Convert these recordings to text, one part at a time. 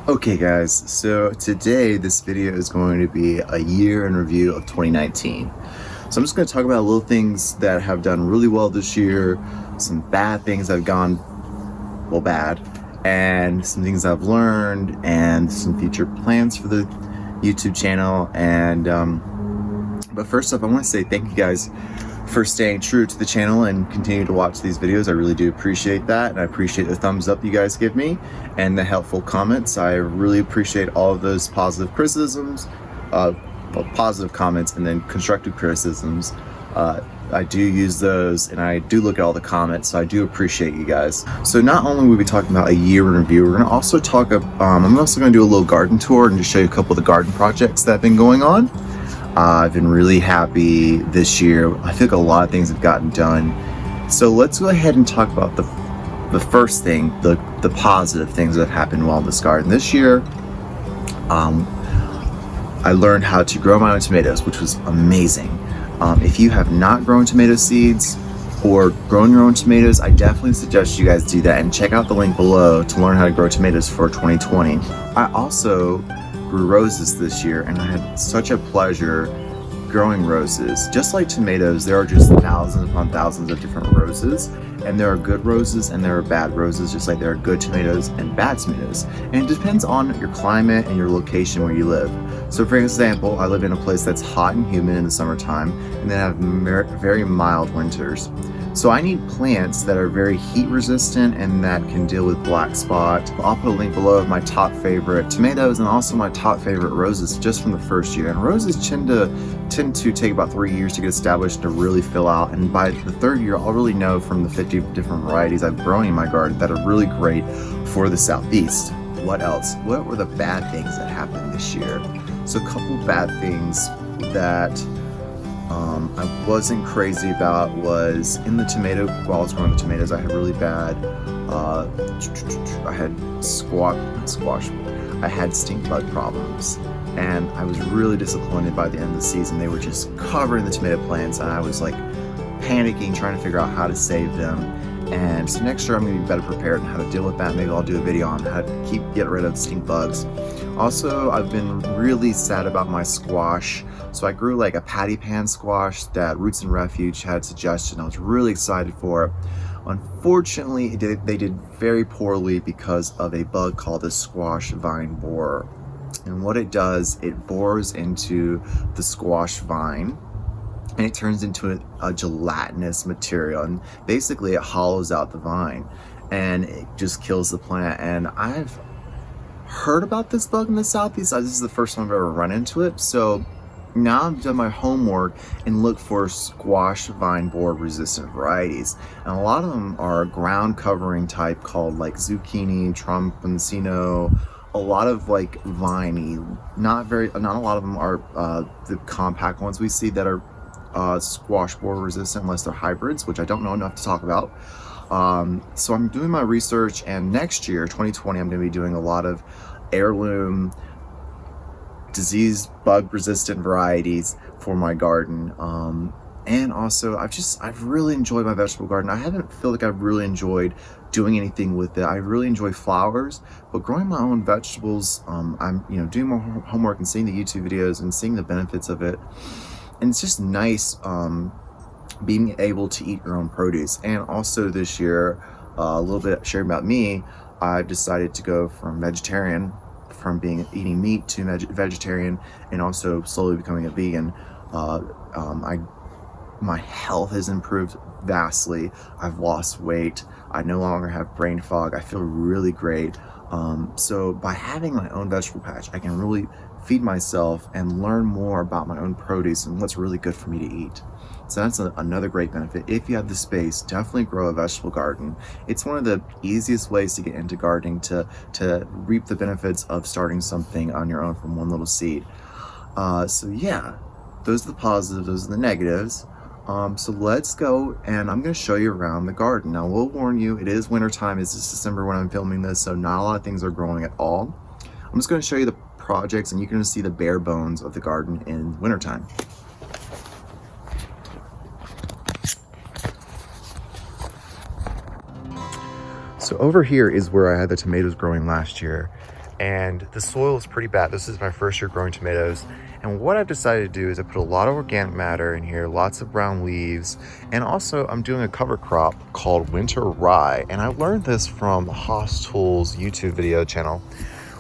Okay guys, so today this video is going to be a year in review of 2019. So I'm just going to talk about little things that have done really well this year, some bad things that have gone, well, bad, and some things I've learned, and some future plans for the YouTube channel. And but first up, I want to say thank you guys for staying true to the channel and continue to watch these videos. I really do appreciate that, and I appreciate the thumbs up you guys give me and the helpful comments. I really appreciate all of those positive criticisms, positive comments, and then constructive criticisms. I do use those, and I do look at all the comments, so I do appreciate you guys. So not only will we be talking about a year in review, we're going to also talk I'm also going to do a little garden tour and just show you a couple of the garden projects that have been going on. I've been really happy this year. I think a lot of things have gotten done. So let's go ahead and talk about the first thing, the positive things that have happened while in this garden. This year, I learned how to grow my own tomatoes, which was amazing. If you have not grown tomato seeds or grown your own tomatoes, I definitely suggest you guys do that, and check out the link below to learn how to grow tomatoes for 2020. I also grew roses this year, and I had such a pleasure growing roses. Just like tomatoes, there are just thousands upon thousands of different roses, and there are good roses and there are bad roses, just like there are good tomatoes and bad tomatoes. And it depends on your climate and your location where you live. So for example, I live in a place that's hot and humid in the summertime, and then have very mild winters. So I need plants that are very heat resistant and that can deal with black spot. I'll put a link below of my top favorite tomatoes and also my top favorite roses just from the first year. And roses tend to take about 3 years to get established, to really fill out. And by the third year, I'll really know from the 50 different varieties I've grown in my garden that are really great for the Southeast. What else? What were the bad things that happened this year? So a couple bad things that I wasn't crazy about was in the tomato, while I was growing the tomatoes, I had really bad, I had squash, I had stink bug problems, and I was really disappointed by the end of the season. They were just covering the tomato plants, and I was like panicking, trying to figure out how to save them. And so next year I'm going to be better prepared on how to deal with that. Maybe I'll do a video on how to get rid of stink bugs. Also, I've been really sad about my squash. So I grew like a patty pan squash that Roots and Refuge had suggested. I was really excited for it. Unfortunately, they did very poorly because of a bug called the squash vine borer. And what it does, it bores into the squash vine, and it turns into a gelatinous material, and basically it hollows out the vine and it just kills the plant. And I've heard about this bug in the Southeast. This is the first time I've ever run into it. So now I've done my homework and looked for squash vine borer resistant varieties, and a lot of them are ground covering type called like zucchini, tromponcino, a lot of like viney. Not a lot of them are the compact ones we see that are squash borer resistant, unless they're hybrids, which I don't know enough to talk about. So I'm doing my research, and next year 2020 I'm going to be doing a lot of heirloom disease bug resistant varieties for my garden. And also I've really enjoyed my vegetable garden. I haven't feel like I've really enjoyed doing anything with it. I really enjoy flowers, but growing my own vegetables, I'm doing more homework and seeing the YouTube videos and seeing the benefits of it. And it's just nice being able to eat your own produce. And also this year, a little bit sharing about me, I've decided to go from vegetarian, from eating meat, to vegetarian, and also slowly becoming a vegan. My health has improved vastly. I've lost weight. I no longer have brain fog. I feel really great. So by having my own vegetable patch, I can really feed myself and learn more about my own produce and what's really good for me to eat. So that's another great benefit. If you have the space, definitely grow a vegetable garden. It's one of the easiest ways to get into gardening, to reap the benefits of starting something on your own from one little seed. So yeah, those are the positives, those are the negatives. So let's go, and I'm going to show you around the garden. Now, we'll warn you, it is winter time. It's December when I'm filming this, so not a lot of things are growing at all. I'm just going to show you the projects, and you're going to see the bare bones of the garden in wintertime. So over here is where I had the tomatoes growing last year, and the soil is pretty bad. This is my first year growing tomatoes, and what I've decided to do is I put a lot of organic matter in here, lots of brown leaves, and also I'm doing a cover crop called winter rye, and I learned this from Haas Tool's YouTube video channel.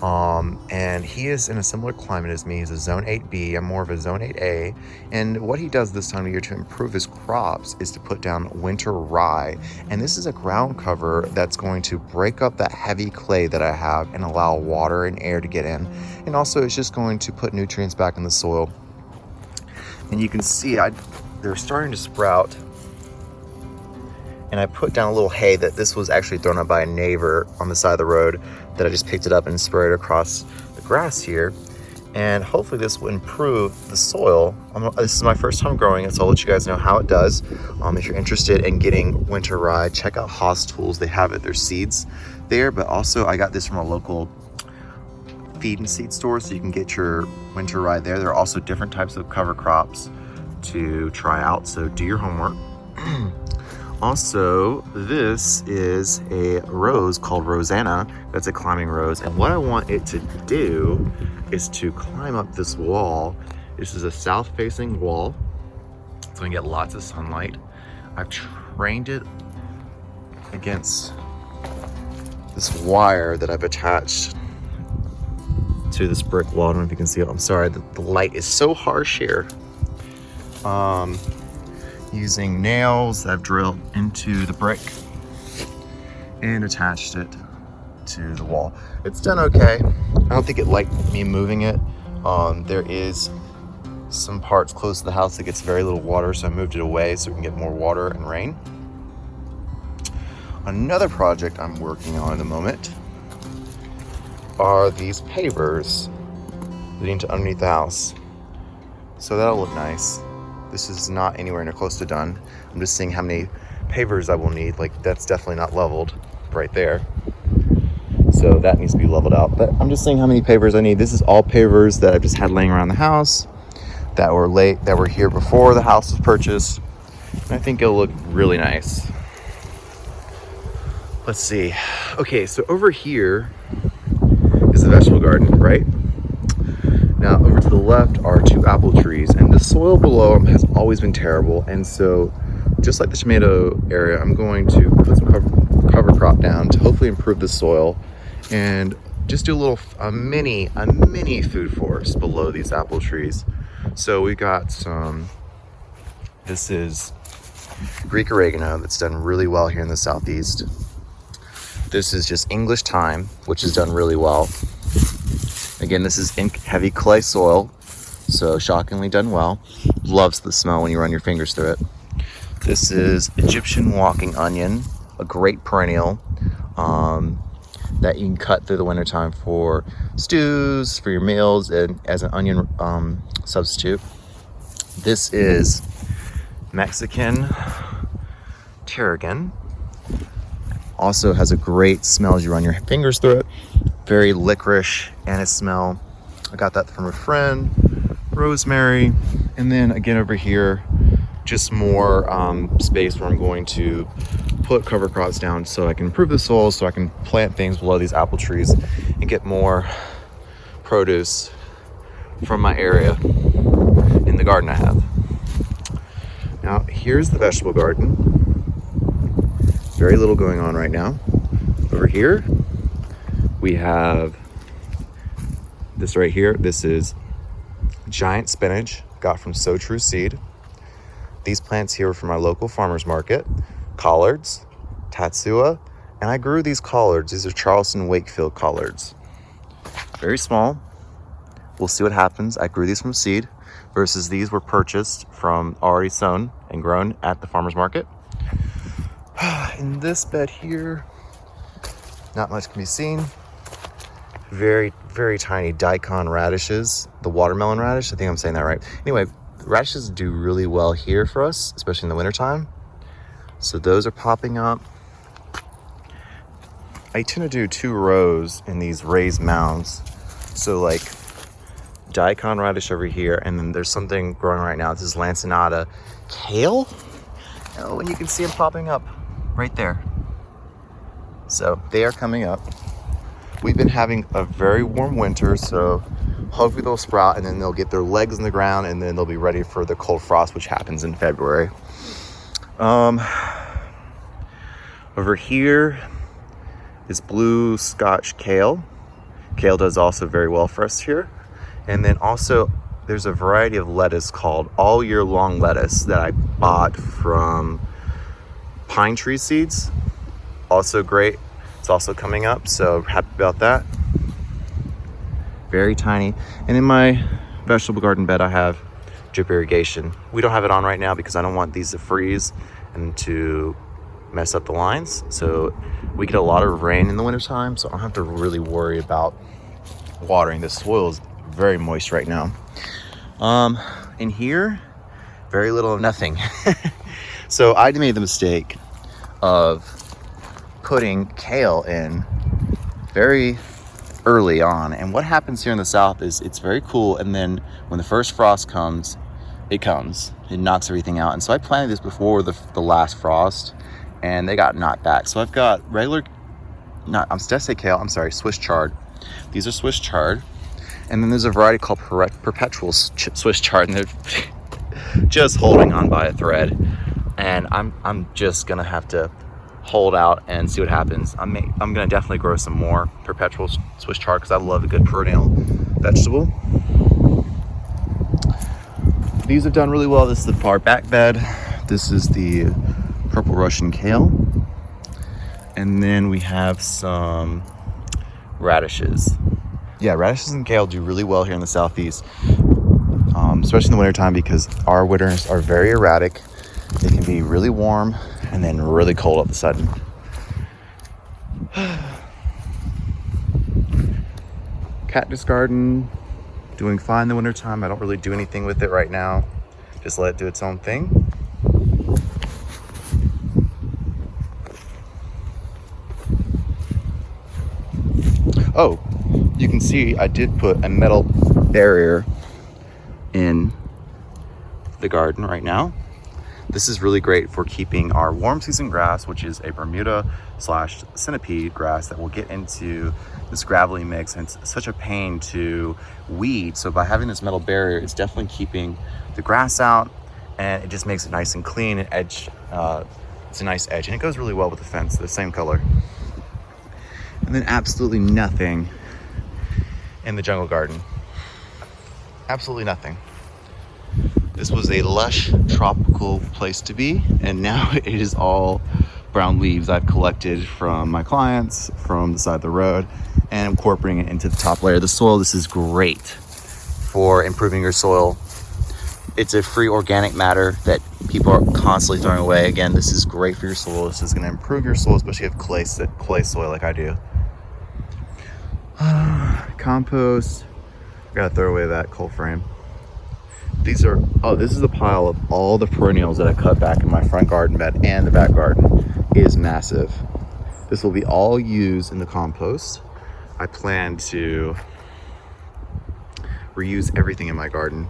And he is in a similar climate as me. He's a zone 8B. I'm more of a zone 8A. And what he does this time of year to improve his crops is to put down winter rye. And this is a ground cover that's going to break up that heavy clay that I have and allow water and air to get in. And also it's just going to put nutrients back in the soil. And you can see they're starting to sprout. And I put down a little hay that this was actually thrown up by a neighbor on the side of the road that I just picked it up and sprayed across the grass here. And hopefully this will improve the soil. This is my first time growing it, so I'll let you guys know how it does. If you're interested in getting winter rye, check out Haas Tools. They have it, their seeds there, but also I got this from a local feed and seed store, so you can get your winter rye there. There are also different types of cover crops to try out, so do your homework. Also, this is a rose called Rosanna. That's a climbing rose. And what I want it to do is to climb up this wall. This is a south-facing wall. It's gonna get lots of sunlight. I've trained it against this wire that I've attached to this brick wall. I don't know if you can see it. I'm sorry, the light is so harsh here. Using nails that I've drilled into the brick and attached it to the wall. It's done okay. I don't think it liked me moving it. There is some parts close to the house that gets very little water, so I moved it away so we can get more water and rain. Another project I'm working on at the moment are these pavers leading to underneath the house. So that'll look nice. This is not anywhere near close to done. I'm just seeing how many pavers I will need. Like, that's definitely not leveled right there. So that needs to be leveled out. But I'm just seeing how many pavers I need. This is all pavers that I've just had laying around the house that were here before the house was purchased. And I think it'll look really nice. Let's see. Okay, so over here is the vegetable garden, right? Now, over to the left are 2 apple trees, and the soil below them has always been terrible. And so, just like the tomato area, I'm going to put some cover crop down to hopefully improve the soil and just do a mini food forest below these apple trees. So we got this is Greek oregano that's done really well here in the southeast. This is just English thyme, which has done really well. Again, this is in heavy clay soil, so shockingly done well. Loves the smell when you run your fingers through it. This is Egyptian walking onion, a great perennial that you can cut through the wintertime for stews, for your meals, and as an onion substitute. This is Mexican tarragon. Also has a great smell as you run your fingers through it. Very licorice and a smell. I got that from a friend. Rosemary. And then again over here, just more space where I'm going to put cover crops down so I can improve the soil, so I can plant things below these apple trees and get more produce from my area in the garden I have. Now here's the vegetable garden. Very little going on right now. Over here we have this right here. This is giant spinach, got from So True Seed. These plants here are from our local farmers market. Collards, Tatsua, and I grew these collards. These are Charleston Wakefield collards. Very small. We'll see what happens. I grew these from seed versus these were purchased from already sown and grown at the farmers market. In this bed here, not much can be seen. Very, very tiny daikon radishes. The watermelon radish, I think I'm saying that right. Anyway, radishes do really well here for us, especially in the wintertime. So those are popping up. I tend to do 2 rows in these raised mounds. So like daikon radish over here, and then there's something growing right now. This is lanceolata kale. Oh, and you can see them popping up right there. So they are coming up. we've been having a very warm winter, so hopefully they'll sprout and then they'll get their legs in the ground and then they'll be ready for the cold frost, which happens in February. Over here is blue Scotch kale. Kale does also very well for us here. And then also there's a variety of lettuce called all year long lettuce that I bought from pine tree seeds. Also great. It's also coming up, so happy about that. Very tiny. And in my vegetable garden bed, I have drip irrigation. We don't have it on right now because I don't want these to freeze and to mess up the lines. So we get a lot of rain in the wintertime, so I don't have to really worry about watering. The soil is very moist right now. In here, very little of nothing. So I made the mistake of putting kale in very early on, and what happens here in the south is it's very cool, and then when the first frost comes, it knocks everything out. And so I planted this before the last frost, and they got knocked back. So I've got Swiss chard. These are Swiss chard, and then there's a variety called perpetual Swiss chard, and they're just holding on by a thread. And I'm just gonna have to hold out and see what happens. I'm gonna definitely grow some more perpetual Swiss chard because I love a good perennial vegetable. These have done really well. This is our back bed. This is the purple Russian kale. And then we have some radishes. Yeah, radishes and kale do really well here in the southeast, especially in the wintertime because our winters are very erratic. They can be really warm and then really cold all of a sudden. Cactus Garden, doing fine in the wintertime. I don't really do anything with it right now. Just let it do its own thing. Oh, you can see I did put a metal barrier in the garden right now. This is really great for keeping our warm season grass, which is a Bermuda/centipede grass that will get into this gravelly mix, and it's such a pain to weed. So by having this metal barrier, it's definitely keeping the grass out, and it just makes it nice and clean and edge. It's a nice edge, and it goes really well with the fence, the same color. And then absolutely nothing in the jungle garden. Absolutely nothing. This was a lush tropical place to be, and now it is all brown leaves I've collected from my clients from the side of the road and incorporating it into the top layer of the soil. This is great for improving your soil. It's a free organic matter that people are constantly throwing away. Again, this is great for your soil. This is going to improve your soil, especially if you have clay soil like I do. Compost. Gotta throw away that coal frame. This is a pile of all the perennials that I cut back in my front garden bed, and the back garden is massive. This will be all used in the compost. I plan to reuse everything in my garden.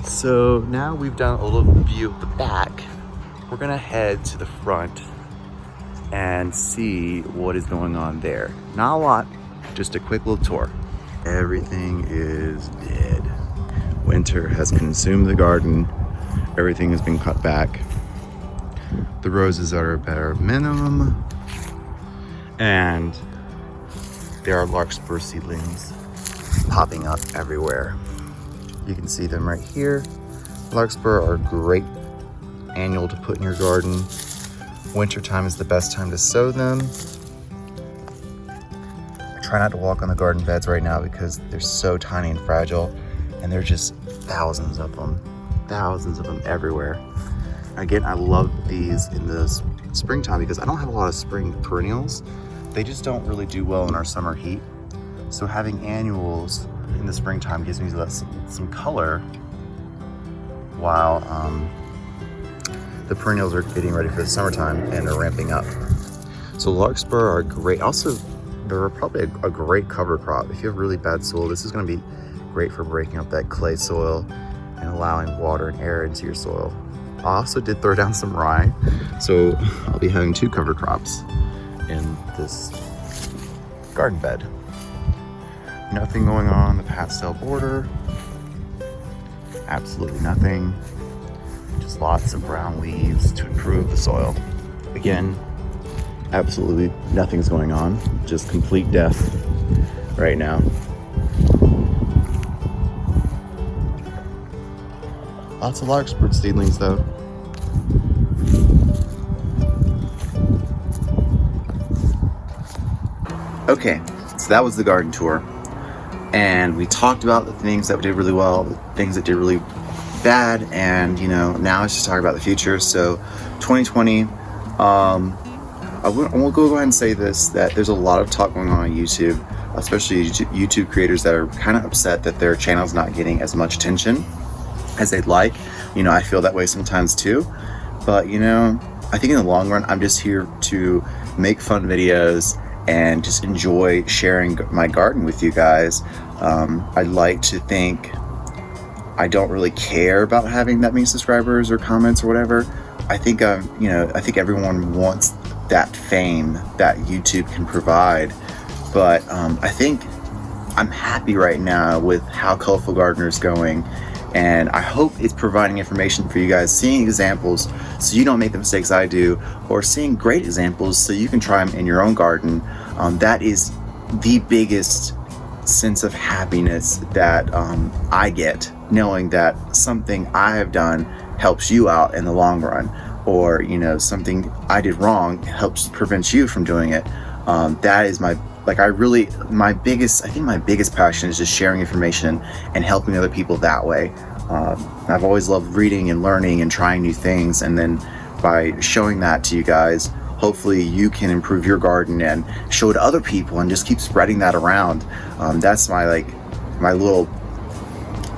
So now we've done a little view of the back. We're gonna head to the front and see what is going on there. Not a lot, just a quick little tour. Everything is dead. Winter has consumed the garden. Everything has been cut back. The roses are at bare minimum. And there are larkspur seedlings popping up everywhere. You can see them right here. Larkspur are great annual to put in your garden. Wintertime is the best time to sow them. I try not to walk on the garden beds right now because they're so tiny and fragile, and there's just thousands of them everywhere. Again, I love these in the springtime because I don't have a lot of spring perennials. They just don't really do well in our summer heat. So having annuals in the springtime gives me some color while the perennials are getting ready for the summertime and they're ramping up. So larkspur are great. Also, they're probably a great cover crop. If you have really bad soil, this is going to be great for breaking up that clay soil and allowing water and air into your soil. I also did throw down some rye, so I'll be having 2 cover crops in this garden bed. Nothing going on the pastel border. Absolutely nothing. Just lots of brown leaves to improve the soil. Again, absolutely nothing's going on. Just complete death right now. Lots of larkspur seedlings though. Okay, so that was the garden tour. And we talked about the things that did really well, the things that did really bad, and you know, now let's just talk about the future. So 2020, we'll go ahead and say this, that there's a lot of talk going on YouTube, especially YouTube creators that are kind of upset that their channel's not getting as much attention as they'd like. You know, I feel that way sometimes too, but you know, I think in the long run, I'm just here to make fun videos and just enjoy sharing my garden with you guys. I'd like to think I don't really care about having that many subscribers or comments or whatever. I think you know, I think everyone wants that fame that YouTube can provide, but I think I'm happy right now with how Colorful Gardener is going, and I hope it's providing information for you guys, seeing examples so you don't make the mistakes I do, or seeing great examples so you can try them in your own garden. That is the biggest sense of happiness that I get, knowing that something I have done helps you out in the long run, or you know, something I did wrong helps prevent you from doing it. That is my my biggest passion is just sharing information and helping other people that way. I've always loved reading and learning and trying new things, and then by showing that to you guys, hopefully you can improve your garden and show it to other people and just keep spreading that around. That's my my little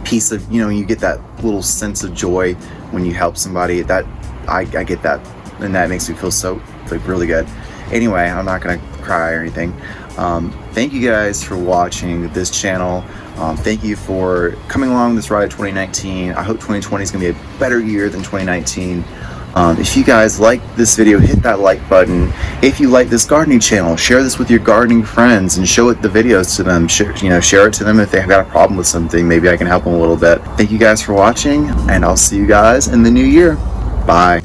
piece of, you know, you get that little sense of joy when you help somebody. That I get that, and that makes me feel so really good. Anyway, I'm not gonna cry or anything. Thank you guys for watching this channel. Thank you for coming along this ride of 2019. I hope 2020 is gonna be a better year than 2019. If you guys like this video, hit that like button. If you like this gardening channel, share this with your gardening friends and show the videos to them. Share it to them if they've got a problem with something. Maybe I can help them a little bit. Thank you guys for watching, and I'll see you guys in the new year. Bye.